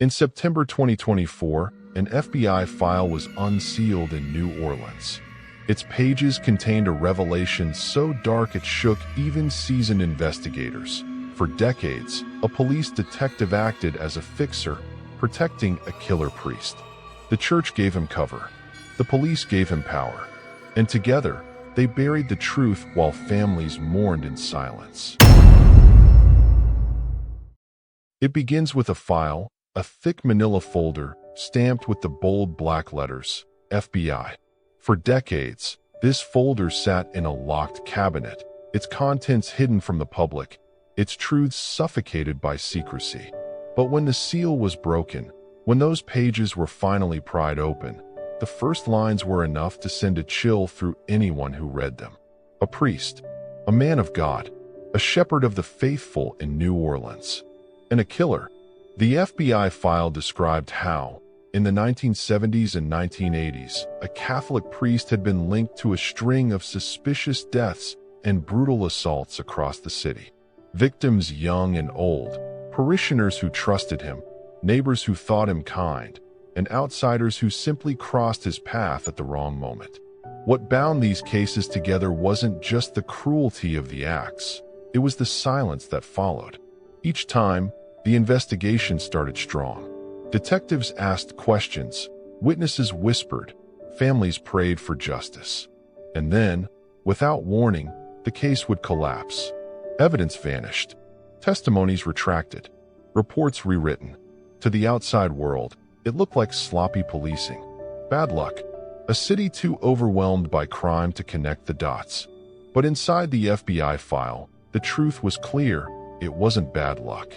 In September 2024, an FBI file was unsealed in New Orleans. Its pages contained a revelation so dark it shook even seasoned investigators. For decades, a police detective acted as a fixer, protecting a killer priest. The church gave him cover. The police gave him power. And together, they buried the truth while families mourned in silence. It begins with a file, a thick manila folder, stamped with the bold black letters, FBI. For decades, this folder sat in a locked cabinet, its contents hidden from the public, its truths suffocated by secrecy. But when the seal was broken, when those pages were finally pried open, the first lines were enough to send a chill through anyone who read them. A priest, a man of God, a shepherd of the faithful in New Orleans, and a killer. The FBI file described how, in the 1970s and 1980s, a Catholic priest had been linked to a string of suspicious deaths and brutal assaults across the city. Victims young and old, parishioners who trusted him, neighbors who thought him kind, and outsiders who simply crossed his path at the wrong moment. What bound these cases together wasn't just the cruelty of the acts, it was the silence that followed. Each time, the investigation started strong. Detectives asked questions, witnesses whispered, families prayed for justice. And then, without warning, the case would collapse. Evidence vanished. Testimonies retracted. Reports rewritten. To the outside world, it looked like sloppy policing. Bad luck. A city too overwhelmed by crime to connect the dots. But inside the FBI file, the truth was clear. It wasn't bad luck.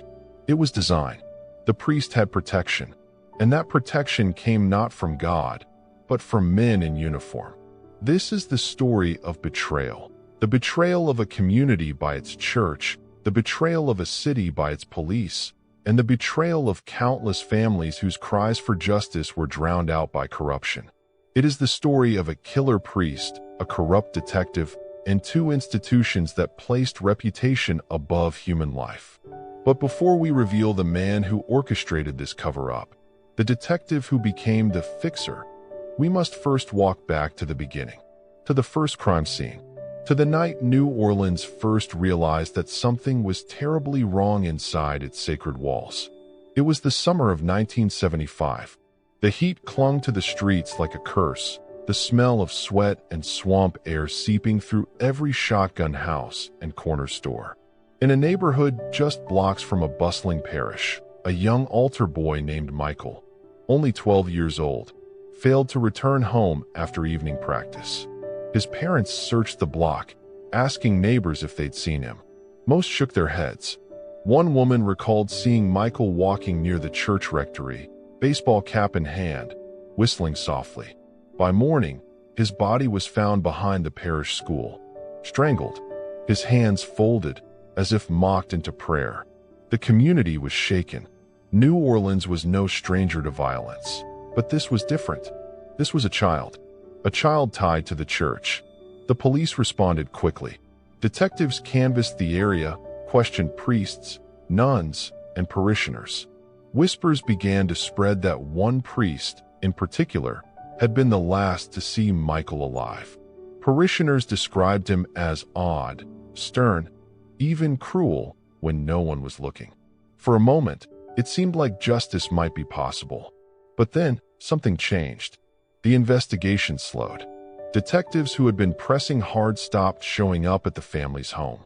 It was design. The priest had protection, and that protection came not from God, but from men in uniform. This is the story of betrayal. The betrayal of a community by its church, the betrayal of a city by its police, and the betrayal of countless families whose cries for justice were drowned out by corruption. It is the story of a killer priest, a corrupt detective, and two institutions that placed reputation above human life. But before we reveal the man who orchestrated this cover-up, the detective who became the fixer, we must first walk back to the beginning, to the first crime scene, to the night New Orleans first realized that something was terribly wrong inside its sacred walls. It was the summer of 1975. The heat clung to the streets like a curse, the smell of sweat and swamp air seeping through every shotgun house and corner store. In a neighborhood just blocks from a bustling parish, a young altar boy named Michael, only 12 years old, failed to return home after evening practice. His parents searched the block, asking neighbors if they'd seen him. Most shook their heads. One woman recalled seeing Michael walking near the church rectory, baseball cap in hand, whistling softly. By morning, his body was found behind the parish school, strangled, his hands folded, as if mocked into prayer. The community was shaken. New Orleans was no stranger to violence. But this was different. This was a child tied to the church. The police responded quickly. Detectives canvassed the area, questioned priests, nuns, and parishioners. Whispers began to spread that one priest, in particular, had been the last to see Michael alive. Parishioners described him as odd, stern, even cruel when no one was looking. For a moment, it seemed like justice might be possible. But then, something changed. The investigation slowed. Detectives who had been pressing hard stopped showing up at the family's home.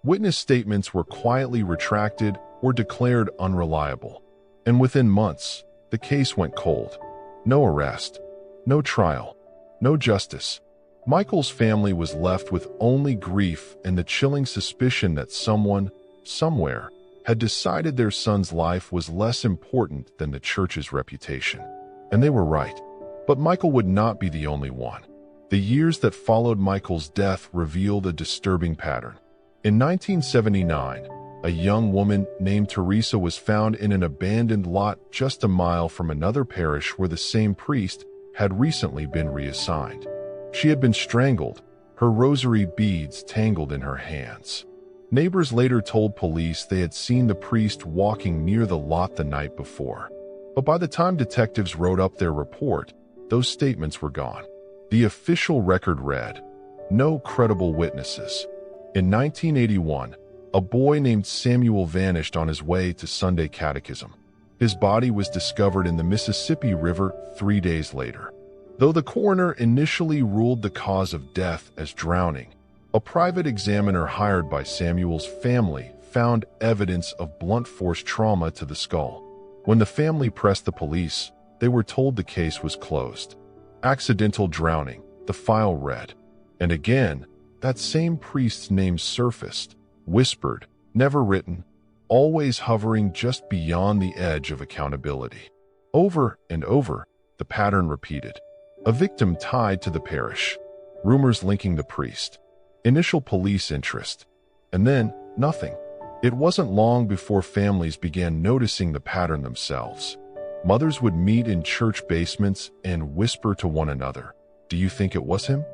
Witness statements were quietly retracted or declared unreliable. And within months, the case went cold. No arrest, no trial, no justice. Michael's family was left with only grief and the chilling suspicion that someone, somewhere, had decided their son's life was less important than the church's reputation. And they were right. But Michael would not be the only one. The years that followed Michael's death revealed a disturbing pattern. In 1979, a young woman named Teresa was found in an abandoned lot just a mile from another parish where the same priest had recently been reassigned. She had been strangled, her rosary beads tangled in her hands. Neighbors later told police they had seen the priest walking near the lot the night before. But by the time detectives wrote up their report, those statements were gone. The official record read, "No credible witnesses." In 1981, a boy named Samuel vanished on his way to Sunday catechism. His body was discovered in the Mississippi River 3 days later. Though the coroner initially ruled the cause of death as drowning, a private examiner hired by Samuel's family found evidence of blunt force trauma to the skull. When the family pressed the police, they were told the case was closed. Accidental drowning, the file read. And again, that same priest's name surfaced, whispered, never written, always hovering just beyond the edge of accountability. Over and over, the pattern repeated. A victim tied to the parish, rumors linking the priest, initial police interest, and then nothing. It wasn't long before families began noticing the pattern themselves. Mothers would meet in church basements and whisper to one another, "Do you think it was him?"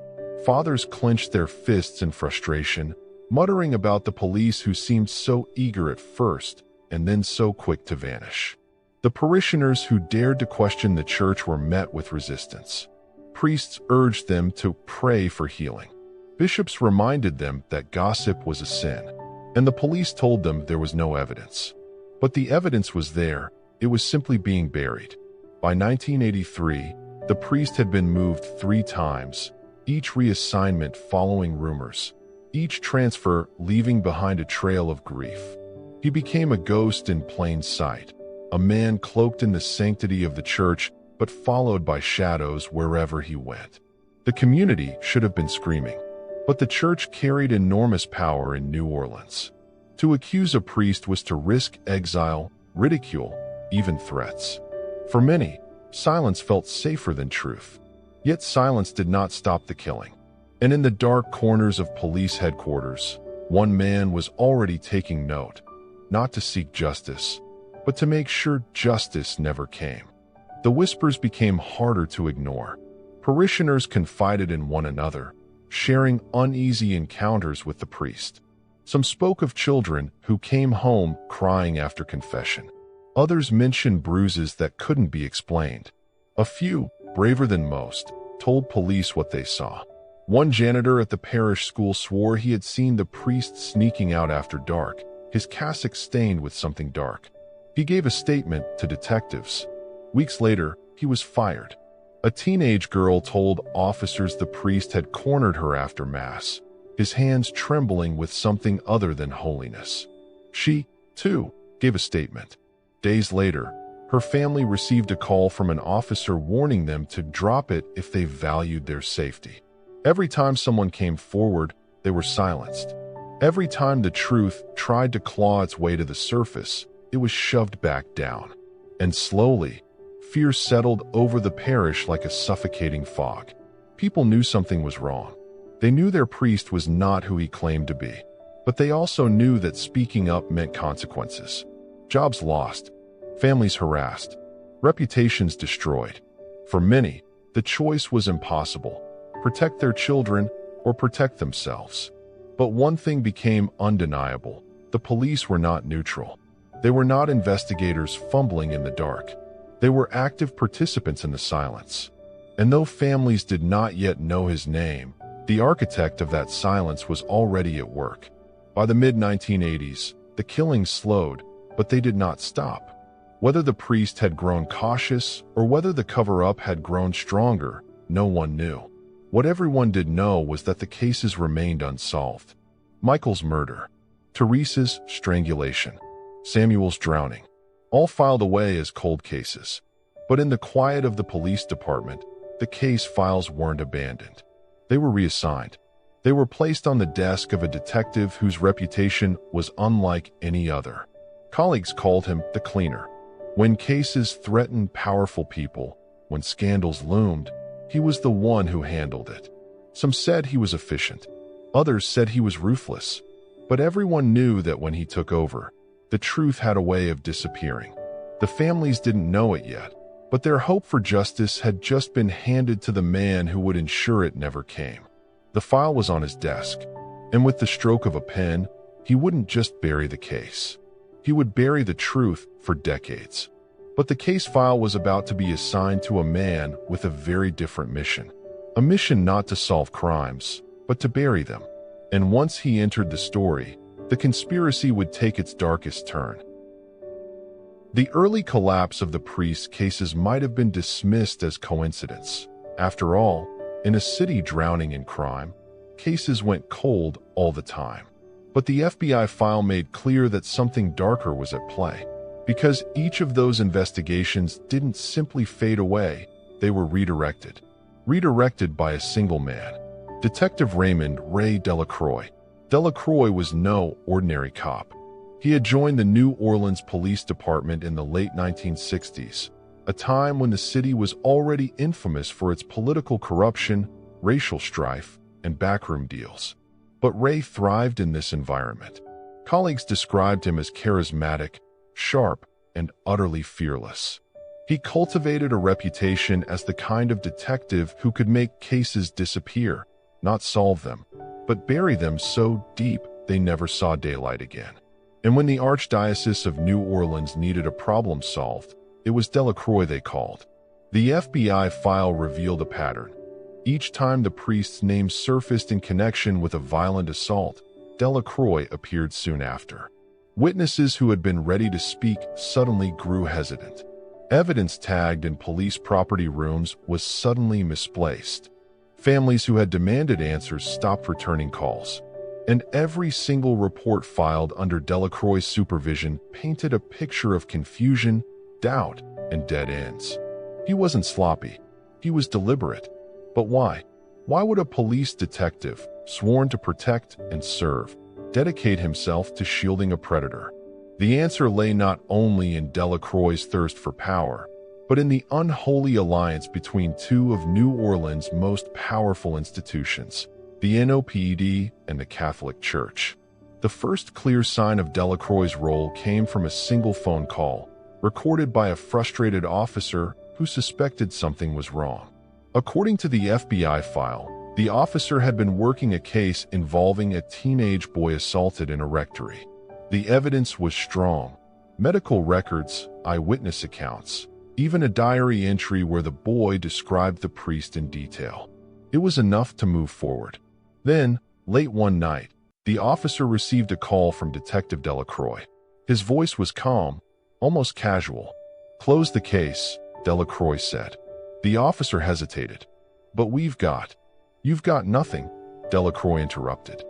Fathers clenched their fists in frustration, muttering about the police who seemed so eager at first and then so quick to vanish. The parishioners who dared to question the church were met with resistance. Priests urged them to pray for healing. Bishops reminded them that gossip was a sin, and the police told them there was no evidence. But the evidence was there, it was simply being buried. By 1983, the priest had been moved 3 times, each reassignment following rumors, each transfer leaving behind a trail of grief. He became a ghost in plain sight, a man cloaked in the sanctity of the church, but followed by shadows wherever he went. The community should have been screaming, but the church carried enormous power in New Orleans. To accuse a priest was to risk exile, ridicule, even threats. For many, silence felt safer than truth. Yet silence did not stop the killing. And in the dark corners of police headquarters, one man was already taking note, not to seek justice, but to make sure justice never came. The whispers became harder to ignore. Parishioners confided in one another, sharing uneasy encounters with the priest. Some spoke of children who came home crying after confession. Others mentioned bruises that couldn't be explained. A few, braver than most, told police what they saw. One janitor at the parish school swore he had seen the priest sneaking out after dark, his cassock stained with something dark. He gave a statement to detectives. Weeks later, he was fired. A teenage girl told officers the priest had cornered her after Mass, his hands trembling with something other than holiness. She, too, gave a statement. Days later, her family received a call from an officer warning them to drop it if they valued their safety. Every time someone came forward, they were silenced. Every time the truth tried to claw its way to the surface, it was shoved back down. And slowly, fear settled over the parish like a suffocating fog. People knew something was wrong. They knew their priest was not who he claimed to be. But they also knew that speaking up meant consequences. Jobs lost, families harassed, reputations destroyed. For many, the choice was impossible: protect their children or protect themselves. But one thing became undeniable: the police were not neutral. They were not investigators fumbling in the dark. They were active participants in the silence. And though families did not yet know his name, the architect of that silence was already at work. By the mid-1980s, the killings slowed, but they did not stop. Whether the priest had grown cautious or whether the cover-up had grown stronger, no one knew. What everyone did know was that the cases remained unsolved. Michael's murder, Teresa's strangulation, Samuel's drowning, all filed away as cold cases. But in the quiet of the police department, the case files weren't abandoned. They were reassigned. They were placed on the desk of a detective whose reputation was unlike any other. Colleagues called him the cleaner. When cases threatened powerful people, when scandals loomed, he was the one who handled it. Some said he was efficient. Others said he was ruthless. But everyone knew that when he took over, the truth had a way of disappearing. The families didn't know it yet, but their hope for justice had just been handed to the man who would ensure it never came. The file was on his desk, and with the stroke of a pen, he wouldn't just bury the case. He would bury the truth for decades. But the case file was about to be assigned to a man with a very different mission. A mission not to solve crimes, but to bury them. And once he entered the story, the conspiracy would take its darkest turn. The early collapse of the priest cases might have been dismissed as coincidence. After all, in a city drowning in crime, cases went cold all the time. But the FBI file made clear that something darker was at play. Because each of those investigations didn't simply fade away, they were redirected. Redirected by a single man, Detective Raymond Ray Delacroix. Delacroix was no ordinary cop. He had joined the New Orleans Police Department in the late 1960s, a time when the city was already infamous for its political corruption, racial strife, and backroom deals. But Ray thrived in this environment. Colleagues described him as charismatic, sharp, and utterly fearless. He cultivated a reputation as the kind of detective who could make cases disappear, not solve them, but bury them so deep they never saw daylight again. And when the Archdiocese of New Orleans needed a problem solved, it was Delacroix they called. The FBI file revealed a pattern. Each time the priest's name surfaced in connection with a violent assault, Delacroix appeared soon after. Witnesses who had been ready to speak suddenly grew hesitant. Evidence tagged in police property rooms was suddenly misplaced. Families who had demanded answers stopped returning calls. And every single report filed under Delacroix's supervision painted a picture of confusion, doubt, and dead ends. He wasn't sloppy. He was deliberate. But why? Why would a police detective, sworn to protect and serve, dedicate himself to shielding a predator? The answer lay not only in Delacroix's thirst for power, but in the unholy alliance between two of New Orleans' most powerful institutions, the NOPD and the Catholic Church. The first clear sign of Delacroix's role came from a single phone call, recorded by a frustrated officer who suspected something was wrong. According to the FBI file, the officer had been working a case involving a teenage boy assaulted in a rectory. The evidence was strong. Medical records, eyewitness accounts, even a diary entry where the boy described the priest in detail. It was enough to move forward. Then, late one night, the officer received a call from Detective Delacroix. His voice was calm, almost casual. "Close the case," Delacroix said. The officer hesitated. "But you've got nothing," Delacroix interrupted.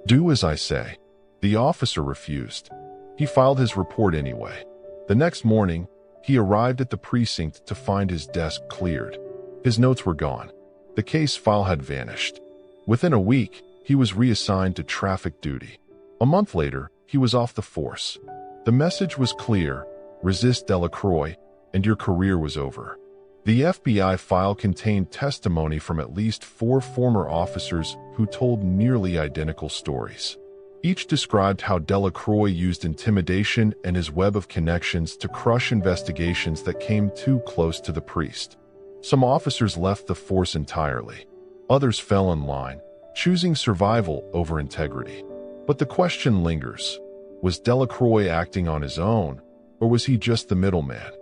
"Do as I say." The officer refused. He filed his report anyway. The next morning, he arrived at the precinct to find his desk cleared. His notes were gone. The case file had vanished. Within a week, he was reassigned to traffic duty. A month later, he was off the force. The message was clear: resist Delacroix, and your career was over. The FBI file contained testimony from at least 4 former officers who told nearly identical stories. Each described how Delacroix used intimidation and his web of connections to crush investigations that came too close to the priest. Some officers left the force entirely. Others fell in line, choosing survival over integrity. But the question lingers: was Delacroix acting on his own, or was he just the middleman?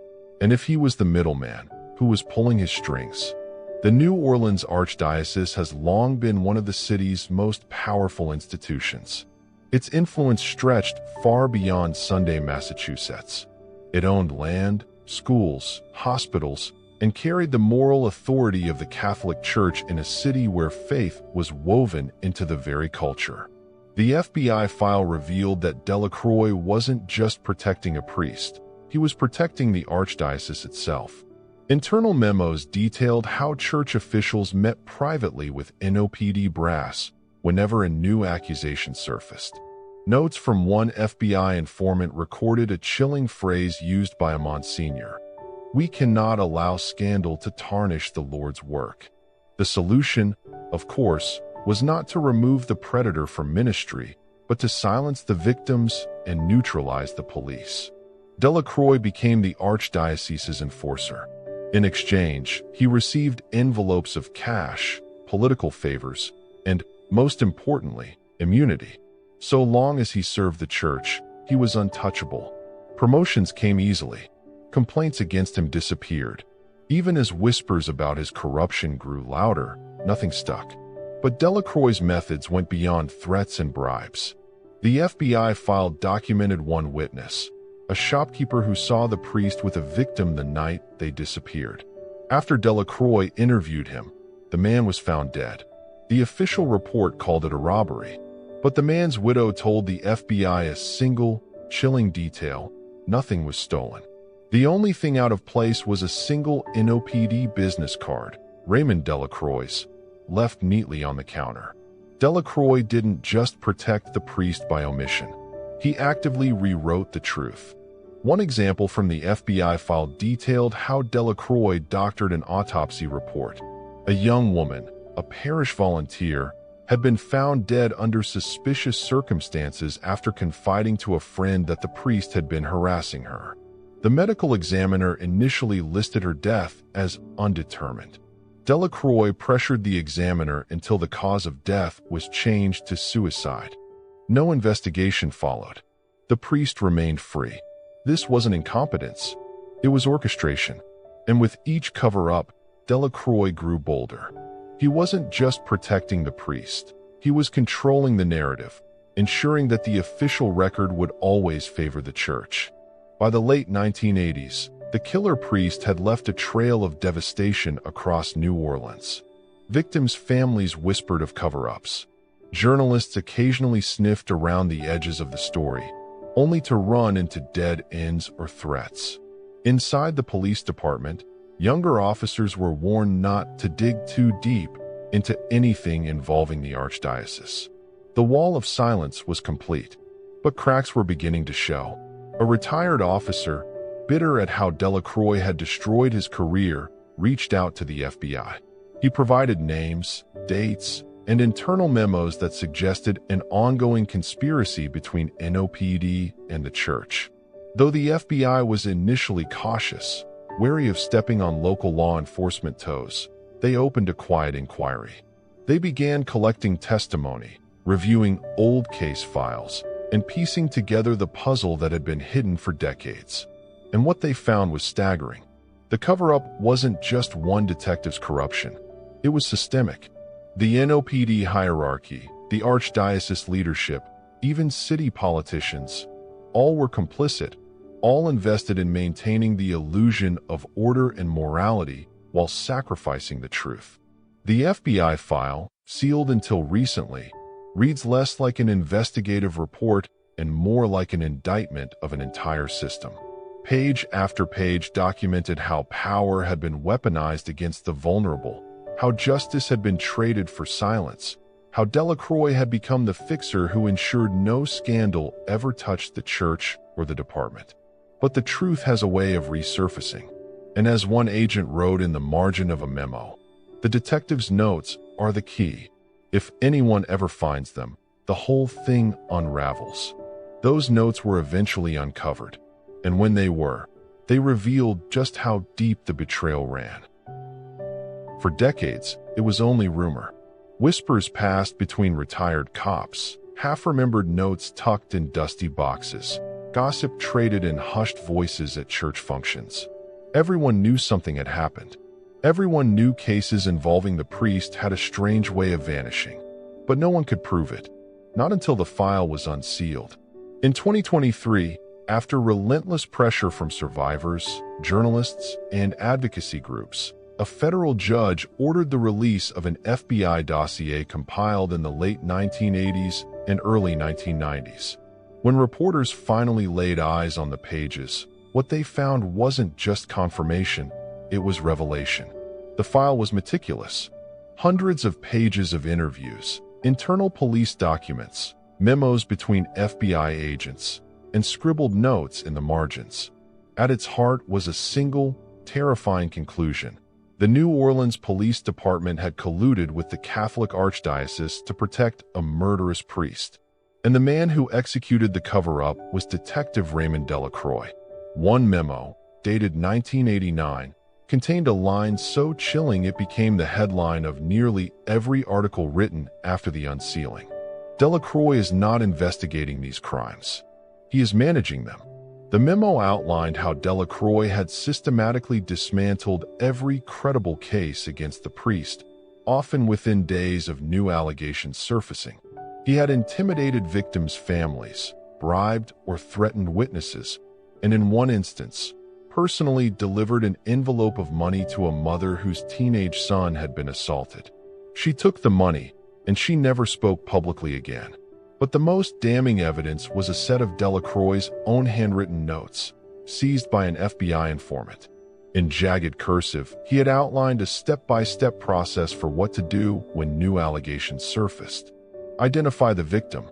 And if he was the middleman, who was pulling his strings? The New Orleans Archdiocese has long been one of the city's most powerful institutions. Its influence stretched far beyond Sunday Massachusetts. It owned land, schools, hospitals, and carried the moral authority of the Catholic Church in a city where faith was woven into the very culture. The FBI file revealed that Delacroix wasn't just protecting a priest, he was protecting the Archdiocese itself. Internal memos detailed how church officials met privately with NOPD brass whenever a new accusation surfaced. Notes from one FBI informant recorded a chilling phrase used by a Monsignor: "We cannot allow scandal to tarnish the Lord's work." The solution, of course, was not to remove the predator from ministry, but to silence the victims and neutralize the police. Delacroix became the Archdiocese's enforcer. In exchange, he received envelopes of cash, political favors, and, most importantly, immunity. So long as he served the church, he was untouchable. Promotions came easily. complaints against him disappeared. Even as whispers about his corruption grew louder, nothing stuck. But Delacroix's methods went beyond threats and bribes. The FBI file documented one witness, a shopkeeper who saw the priest with a victim the night they disappeared. After Delacroix interviewed him, the man was found dead. The official report called it a robbery, but the man's widow told the FBI a single, chilling detail: nothing was stolen. The only thing out of place was a single NOPD business card, Raymond Delacroix's, left neatly on the counter. Delacroix didn't just protect the priest by omission. He actively rewrote the truth. One example from the FBI file detailed how Delacroix doctored an autopsy report. A young woman, a parish volunteer, had been found dead under suspicious circumstances after confiding to a friend that the priest had been harassing her. The medical examiner initially listed her death as undetermined. Delacroix pressured the examiner until the cause of death was changed to suicide. No investigation followed. The priest remained free. This wasn't incompetence. It was orchestration. And with each cover-up, Delacroix grew bolder. He wasn't just protecting the priest. He was controlling the narrative, ensuring that the official record would always favor the church. By the late 1980s, the killer priest had left a trail of devastation across New Orleans. Victims' families whispered of cover-ups. Journalists occasionally sniffed around the edges of the story, only to run into dead ends or threats. Inside the police department, younger officers were warned not to dig too deep into anything involving the Archdiocese. The wall of silence was complete, but cracks were beginning to show. A retired officer, bitter at how Delacroix had destroyed his career, reached out to the FBI. He provided names, dates, and internal memos that suggested an ongoing conspiracy between NOPD and the church. Though the FBI was initially cautious, wary of stepping on local law enforcement toes, they opened a quiet inquiry. They began collecting testimony, reviewing old case files, and piecing together the puzzle that had been hidden for decades. And what they found was staggering. The cover-up wasn't just one detective's corruption. It was systemic. The NOPD hierarchy, the Archdiocese leadership, even city politicians, all were complicit, all invested in maintaining the illusion of order and morality while sacrificing the truth. The FBI file, sealed until recently, reads less like an investigative report and more like an indictment of an entire system. Page after page documented how power had been weaponized against the vulnerable, how justice had been traded for silence, how Delacroix had become the fixer who ensured no scandal ever touched the church or the department. But the truth has a way of resurfacing, and as one agent wrote in the margin of a memo, the detective's notes are the key. If anyone ever finds them, the whole thing unravels. Those notes were eventually uncovered, and when they were, they revealed just how deep the betrayal ran. For decades, it was only rumor. Whispers passed between retired cops, half-remembered notes tucked in dusty boxes, gossip traded in hushed voices at church functions. Everyone knew something had happened. Everyone knew cases involving the priest had a strange way of vanishing, but no one could prove it, not until the file was unsealed. In 2023, after relentless pressure from survivors, journalists, and advocacy groups, a federal judge ordered the release of an FBI dossier compiled in the late 1980s and early 1990s. When reporters finally laid eyes on the pages, what they found wasn't just confirmation, it was revelation. The file was meticulous. Hundreds of pages of interviews, internal police documents, memos between FBI agents, and scribbled notes in the margins. At its heart was a single, terrifying conclusion. The New Orleans Police Department had colluded with the Catholic Archdiocese to protect a murderous priest. And the man who executed the cover-up was Detective Raymond Delacroix. One memo, dated 1989, contained a line so chilling it became the headline of nearly every article written after the unsealing. Delacroix is not investigating these crimes. He is managing them. The memo outlined how Delacroix had systematically dismantled every credible case against the priest, often within days of new allegations surfacing. He had intimidated victims' families, bribed or threatened witnesses, and in one instance, personally delivered an envelope of money to a mother whose teenage son had been assaulted. She took the money, and she never spoke publicly again. But the most damning evidence was a set of Delacroix's own handwritten notes, seized by an FBI informant. In jagged cursive, he had outlined a step-by-step process for what to do when new allegations surfaced. Identify the victim,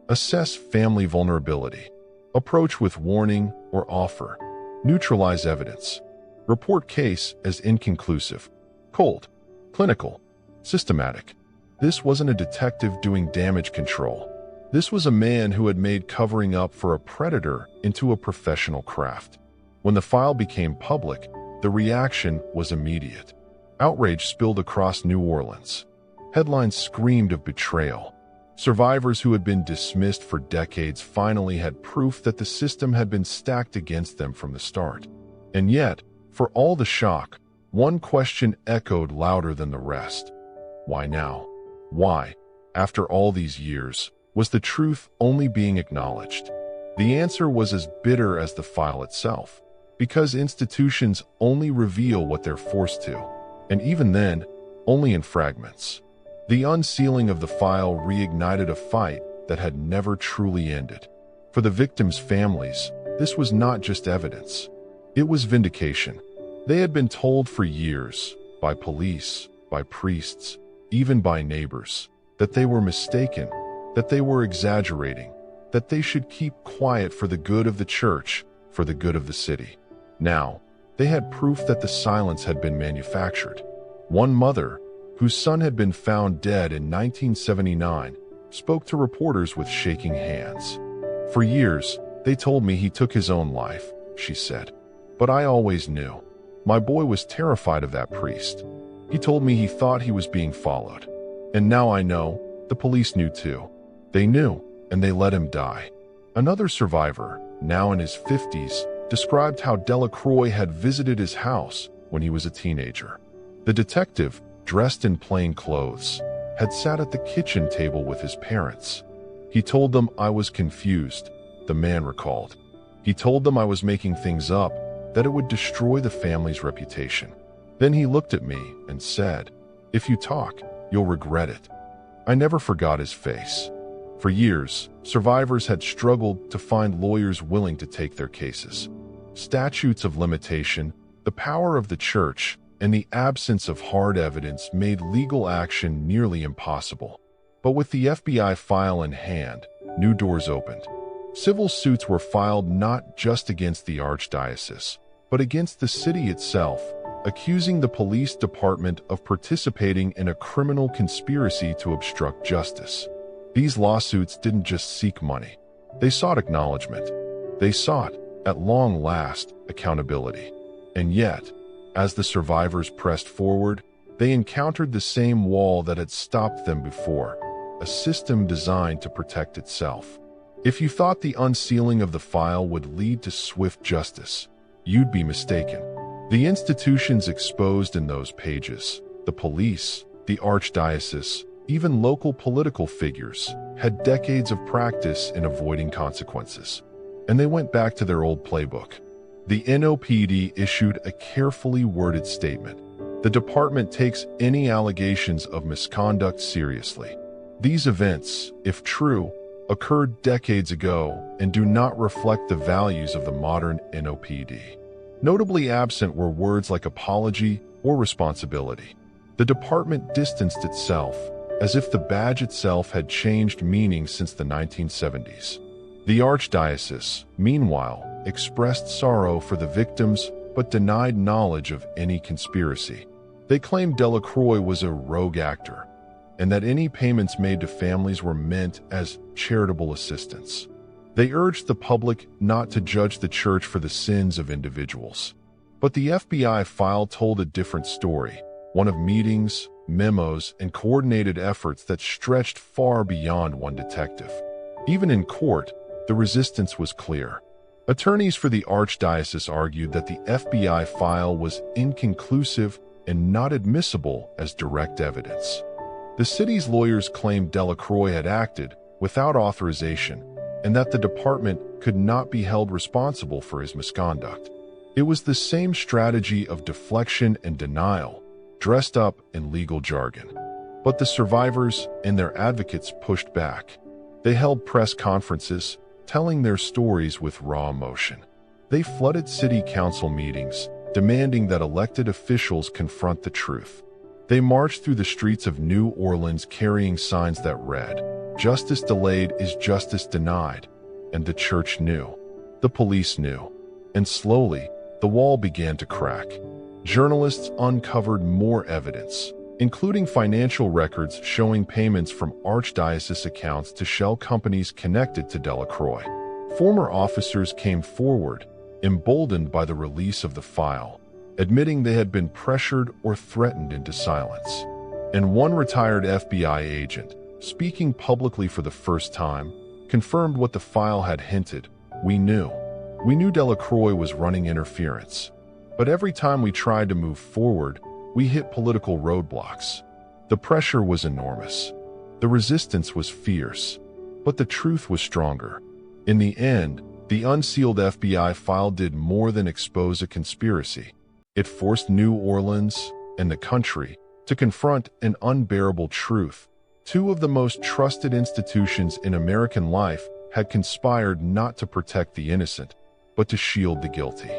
assess family vulnerability, approach with warning or offer, neutralize evidence, report case as inconclusive, cold, clinical, systematic. This wasn't a detective doing damage control. This was a man who had made covering up for a predator into a professional craft. When the file became public, the reaction was immediate. Outrage spilled across New Orleans. Headlines screamed of betrayal. Survivors who had been dismissed for decades finally had proof that the system had been stacked against them from the start. And yet, for all the shock, one question echoed louder than the rest. Why now? Why, after all these years, was the truth only being acknowledged? The answer was as bitter as the file itself, because institutions only reveal what they're forced to, and even then, only in fragments. The unsealing of the file reignited a fight that had never truly ended. For the victims' families, this was not just evidence. It was vindication. They had been told for years, by police, by priests, even by neighbors, that they were mistaken, that they were exaggerating, that they should keep quiet for the good of the church, for the good of the city. Now, they had proof that the silence had been manufactured. One mother, whose son had been found dead in 1979, spoke to reporters with shaking hands. For years, they told me he took his own life, she said. But I always knew. My boy was terrified of that priest. He told me he thought he was being followed. And now I know, the police knew too. They knew, and they let him die. Another survivor, now in his 50s, described how Delacroix had visited his house when he was a teenager. The detective, dressed in plain clothes, had sat at the kitchen table with his parents. He told them I was confused, the man recalled. He told them I was making things up, that it would destroy the family's reputation. Then he looked at me and said, "If you talk, you'll regret it." I never forgot his face. For years, survivors had struggled to find lawyers willing to take their cases. Statutes of limitation, the power of the church, and the absence of hard evidence made legal action nearly impossible. But with the FBI file in hand, new doors opened. Civil suits were filed not just against the Archdiocese, but against the city itself, accusing the police department of participating in a criminal conspiracy to obstruct justice. These lawsuits didn't just seek money. They sought acknowledgement. They sought, at long last, accountability. And yet, as the survivors pressed forward, they encountered the same wall that had stopped them before, a system designed to protect itself. If you thought the unsealing of the file would lead to swift justice, you'd be mistaken. The institutions exposed in those pages, the police, the Archdiocese, even local political figures, had decades of practice in avoiding consequences. And they went back to their old playbook. The NOPD issued a carefully worded statement. The department takes any allegations of misconduct seriously. These events, if true, occurred decades ago and do not reflect the values of the modern NOPD. Notably absent were words like apology or responsibility. The department distanced itself, as if the badge itself had changed meaning since the 1970s. The Archdiocese, meanwhile, expressed sorrow for the victims but denied knowledge of any conspiracy. They claimed Delacroix was a rogue actor, and that any payments made to families were meant as charitable assistance. They urged the public not to judge the church for the sins of individuals. But the FBI file told a different story, one of meetings, memos, and coordinated efforts that stretched far beyond one detective. Even in court, the resistance was clear. Attorneys for the Archdiocese argued that the FBI file was inconclusive and not admissible as direct evidence. The city's lawyers claimed Delacroix had acted without authorization and that the department could not be held responsible for his misconduct. It was the same strategy of deflection and denial, dressed up in legal jargon. But the survivors and their advocates pushed back. They held press conferences, telling their stories with raw emotion. They flooded city council meetings, demanding that elected officials confront the truth. They marched through the streets of New Orleans carrying signs that read, "Justice delayed is justice denied." And the church knew. The police knew. And slowly, the wall began to crack. Journalists uncovered more evidence, including financial records showing payments from Archdiocese accounts to shell companies connected to Delacroix. Former officers came forward, emboldened by the release of the file, admitting they had been pressured or threatened into silence. And one retired FBI agent, speaking publicly for the first time, confirmed what the file had hinted. We knew. We knew Delacroix was running interference. But every time we tried to move forward, we hit political roadblocks. The pressure was enormous. The resistance was fierce. But the truth was stronger. In the end, the unsealed FBI file did more than expose a conspiracy. It forced New Orleans and the country to confront an unbearable truth. Two of the most trusted institutions in American life had conspired not to protect the innocent, but to shield the guilty.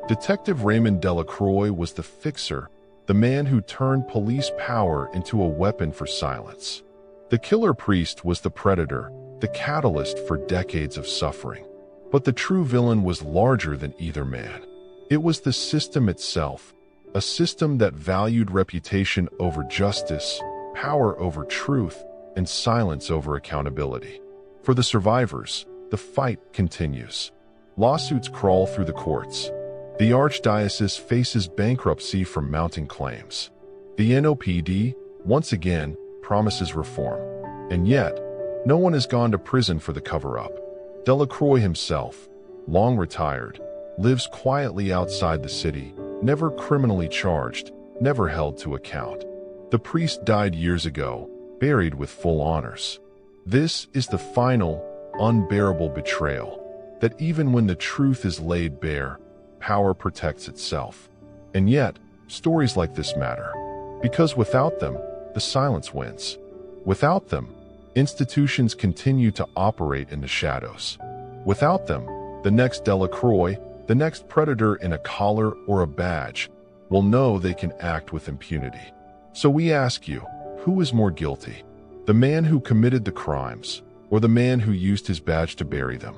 Detective Raymond Delacroix was the fixer, the man who turned police power into a weapon for silence. The killer priest was the predator, the catalyst for decades of suffering. But the true villain was larger than either man. It was the system itself, a system that valued reputation over justice, power over truth, and silence over accountability. For the survivors, the fight continues. Lawsuits crawl through the courts. The Archdiocese faces bankruptcy from mounting claims. The NOPD, once again, promises reform. And yet, no one has gone to prison for the cover-up. Delacroix himself, long retired, lives quietly outside the city, never criminally charged, never held to account. The priest died years ago, buried with full honors. This is the final, unbearable betrayal, that even when the truth is laid bare, power protects itself. And yet, stories like this matter, because without them, the silence wins. Without them, institutions continue to operate in the shadows. Without them, the next Delacroix, the next predator in a collar or a badge, will know they can act with impunity. So we ask you, who is more guilty? The man who committed the crimes, or the man who used his badge to bury them?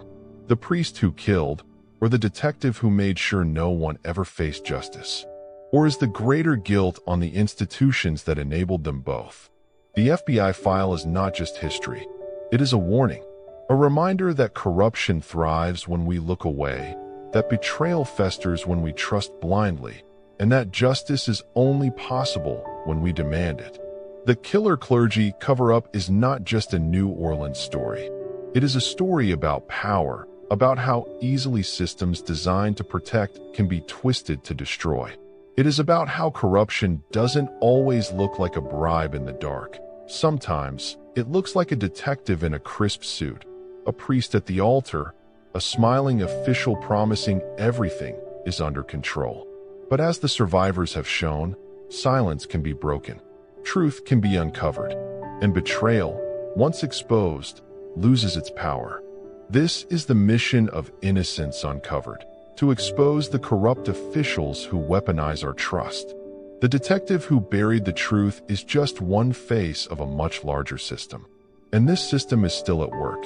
The priest who killed, or the detective who made sure no one ever faced justice? Or is the greater guilt on the institutions that enabled them both? The FBI file is not just history. It is a warning, a reminder that corruption thrives when we look away, that betrayal festers when we trust blindly, and that justice is only possible when we demand it. The killer clergy cover-up is not just a New Orleans story. It is a story about power, about how easily systems designed to protect can be twisted to destroy. It is about how corruption doesn't always look like a bribe in the dark. Sometimes, it looks like a detective in a crisp suit, a priest at the altar, a smiling official promising everything is under control. But as the survivors have shown, silence can be broken. Truth can be uncovered, and betrayal, once exposed, loses its power. This is the mission of Innocence Uncovered, to expose the corrupt officials who weaponize our trust. The detective who buried the truth is just one face of a much larger system. And this system is still at work.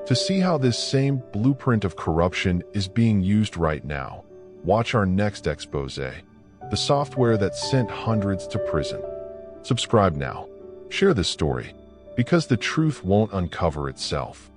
To see how this same blueprint of corruption is being used right now, watch our next expose, the software that sent hundreds to prison. Subscribe now. Share this story, because the truth won't uncover itself.